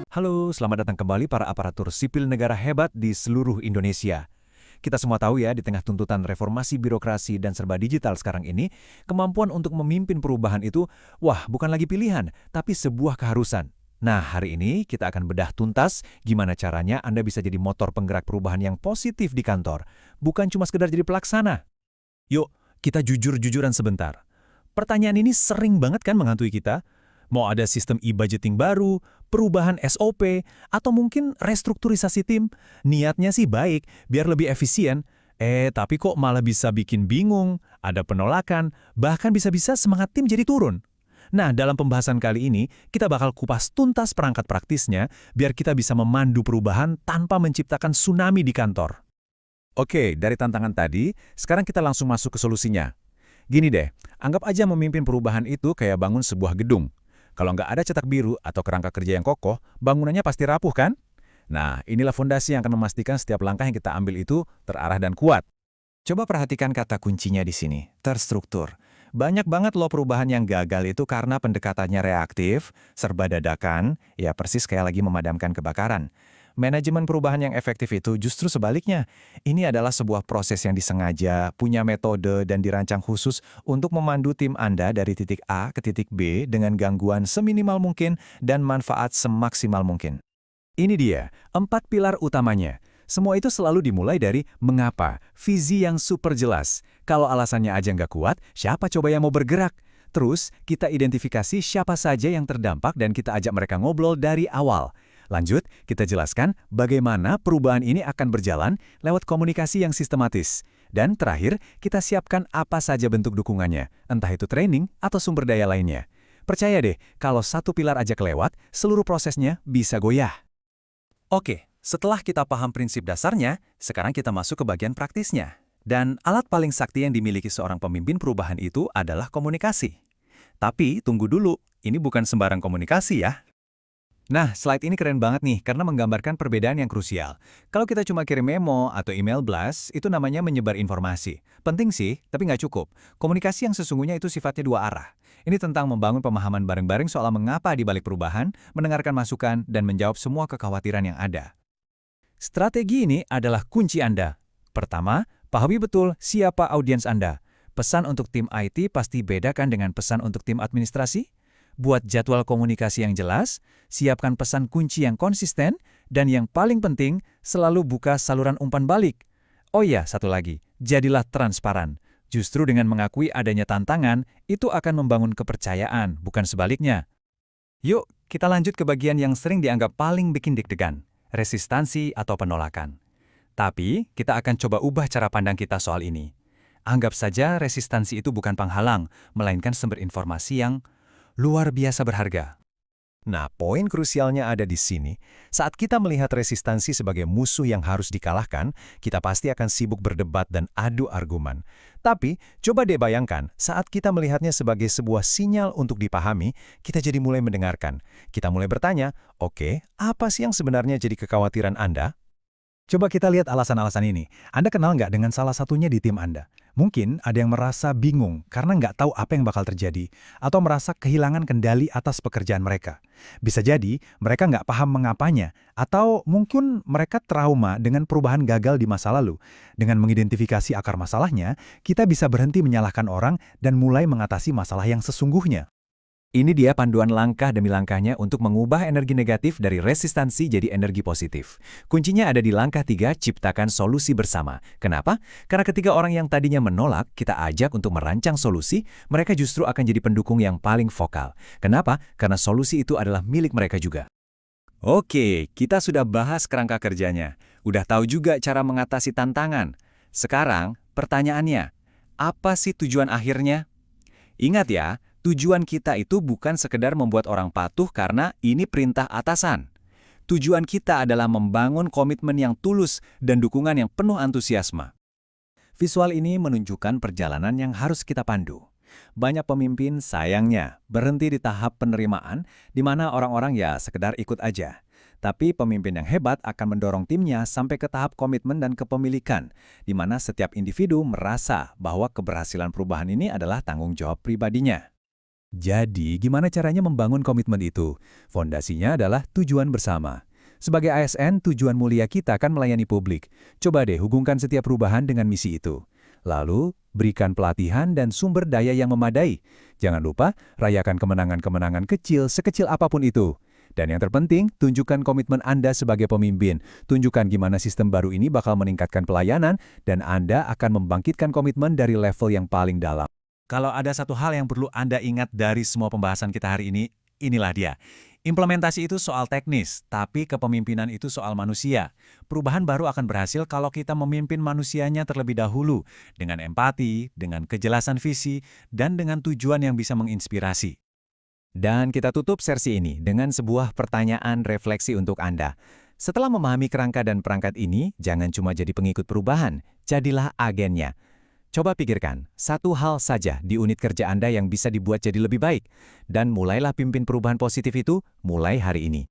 Halo, selamat datang kembali para aparatur sipil negara hebat di seluruh Indonesia. Kita semua tahu ya, di tengah tuntutan reformasi birokrasi dan serba digital sekarang ini, kemampuan untuk memimpin perubahan itu, wah, bukan lagi pilihan, tapi sebuah keharusan. Nah, hari ini kita akan bedah tuntas gimana caranya Anda bisa jadi motor penggerak perubahan yang positif di kantor, bukan cuma sekedar jadi pelaksana. Yuk, kita jujur-jujuran sebentar. Pertanyaan ini sering banget kan menghantui kita. Mau ada sistem e-budgeting baru, perubahan SOP, atau mungkin restrukturisasi tim. Niatnya sih baik, biar lebih efisien. Tapi kok malah bisa bikin bingung, ada penolakan, bahkan bisa-bisa semangat tim jadi turun. Nah, dalam pembahasan kali ini, kita bakal kupas tuntas perangkat praktisnya, biar kita bisa memandu perubahan tanpa menciptakan tsunami di kantor. Oke, dari tantangan tadi, sekarang kita langsung masuk ke solusinya. Gini deh, anggap aja memimpin perubahan itu kayak bangun sebuah gedung. Kalau nggak ada cetak biru atau kerangka kerja yang kokoh, bangunannya pasti rapuh kan? Nah, inilah fondasi yang akan memastikan setiap langkah yang kita ambil itu terarah dan kuat. Coba perhatikan kata kuncinya di sini, terstruktur. Banyak banget loh perubahan yang gagal itu karena pendekatannya reaktif, serba dadakan, ya persis kayak lagi memadamkan kebakaran. Manajemen perubahan yang efektif itu justru sebaliknya. Ini adalah sebuah proses yang disengaja, punya metode dan dirancang khusus untuk memandu tim Anda dari titik A ke titik B dengan gangguan seminimal mungkin dan manfaat semaksimal mungkin. Ini dia, 4 pilar utamanya. Semua itu selalu dimulai dari mengapa, visi yang super jelas. Kalau alasannya aja nggak kuat, siapa coba yang mau bergerak? Terus, kita identifikasi siapa saja yang terdampak dan kita ajak mereka ngobrol dari awal. Lanjut, kita jelaskan bagaimana perubahan ini akan berjalan lewat komunikasi yang sistematis. Dan terakhir, kita siapkan apa saja bentuk dukungannya, entah itu training atau sumber daya lainnya. Percaya deh, kalau satu pilar aja kelewat, seluruh prosesnya bisa goyah. Oke, setelah kita paham prinsip dasarnya, sekarang kita masuk ke bagian praktisnya. Dan alat paling sakti yang dimiliki seorang pemimpin perubahan itu adalah komunikasi. Tapi tunggu dulu, ini bukan sembarang komunikasi ya. Nah, slide ini keren banget nih karena menggambarkan perbedaan yang krusial. Kalau kita cuma kirim memo atau email blast, itu namanya menyebar informasi. Penting sih, tapi nggak cukup. Komunikasi yang sesungguhnya itu sifatnya dua arah. Ini tentang membangun pemahaman bareng-bareng soal mengapa di balik perubahan, mendengarkan masukan, dan menjawab semua kekhawatiran yang ada. Strategi ini adalah kunci Anda. Pertama, pahami betul siapa audiens Anda. Pesan untuk tim IT pasti bedakan dengan pesan untuk tim administrasi. Buat jadwal komunikasi yang jelas, siapkan pesan kunci yang konsisten, dan yang paling penting, selalu buka saluran umpan balik. Oh iya, satu lagi, jadilah transparan. Justru dengan mengakui adanya tantangan, itu akan membangun kepercayaan, bukan sebaliknya. Yuk, kita lanjut ke bagian yang sering dianggap paling bikin deg-degan, resistansi atau penolakan. Tapi, kita akan coba ubah cara pandang kita soal ini. Anggap saja resistansi itu bukan penghalang, melainkan sumber informasi yang luar biasa berharga. Nah, poin krusialnya ada di sini. Saat kita melihat resistansi sebagai musuh yang harus dikalahkan, kita pasti akan sibuk berdebat dan adu argumen. Tapi, coba deh bayangkan, saat kita melihatnya sebagai sebuah sinyal untuk dipahami, kita jadi mulai mendengarkan. Kita mulai bertanya, oke, apa sih yang sebenarnya jadi kekhawatiran Anda? Coba kita lihat alasan-alasan ini. Anda kenal nggak dengan salah satunya di tim Anda? Mungkin ada yang merasa bingung karena nggak tahu apa yang bakal terjadi, atau merasa kehilangan kendali atas pekerjaan mereka. Bisa jadi mereka nggak paham mengapanya, atau mungkin mereka trauma dengan perubahan gagal di masa lalu. Dengan mengidentifikasi akar masalahnya, kita bisa berhenti menyalahkan orang dan mulai mengatasi masalah yang sesungguhnya. Ini dia panduan langkah demi langkahnya untuk mengubah energi negatif dari resistansi jadi energi positif. Kuncinya ada di langkah 3, ciptakan solusi bersama. Kenapa? Karena ketika orang yang tadinya menolak, kita ajak untuk merancang solusi, mereka justru akan jadi pendukung yang paling vokal. Kenapa? Karena solusi itu adalah milik mereka juga. Oke, kita sudah bahas kerangka kerjanya. Udah tahu juga cara mengatasi tantangan. Sekarang, pertanyaannya, apa sih tujuan akhirnya? Ingat ya, tujuan kita itu bukan sekedar membuat orang patuh karena ini perintah atasan. Tujuan kita adalah membangun komitmen yang tulus dan dukungan yang penuh antusiasme. Visual ini menunjukkan perjalanan yang harus kita pandu. Banyak pemimpin sayangnya berhenti di tahap penerimaan di mana orang-orang ya sekedar ikut aja. Tapi pemimpin yang hebat akan mendorong timnya sampai ke tahap komitmen dan kepemilikan, di mana setiap individu merasa bahwa keberhasilan perubahan ini adalah tanggung jawab pribadinya. Jadi, gimana caranya membangun komitmen itu? Fondasinya adalah tujuan bersama. Sebagai ASN, tujuan mulia kita kan melayani publik. Coba deh hubungkan setiap perubahan dengan misi itu. Lalu, berikan pelatihan dan sumber daya yang memadai. Jangan lupa, rayakan kemenangan-kemenangan kecil sekecil apapun itu. Dan yang terpenting, tunjukkan komitmen Anda sebagai pemimpin. Tunjukkan gimana sistem baru ini bakal meningkatkan pelayanan, dan Anda akan membangkitkan komitmen dari level yang paling dalam. Kalau ada satu hal yang perlu Anda ingat dari semua pembahasan kita hari ini, inilah dia. Implementasi itu soal teknis, tapi kepemimpinan itu soal manusia. Perubahan baru akan berhasil kalau kita memimpin manusianya terlebih dahulu, dengan empati, dengan kejelasan visi, dan dengan tujuan yang bisa menginspirasi. Dan kita tutup sesi ini dengan sebuah pertanyaan refleksi untuk Anda. Setelah memahami kerangka dan perangkat ini, jangan cuma jadi pengikut perubahan, jadilah agennya. Coba pikirkan, satu hal saja di unit kerja Anda yang bisa dibuat jadi lebih baik. Dan mulailah pimpin perubahan positif itu mulai hari ini.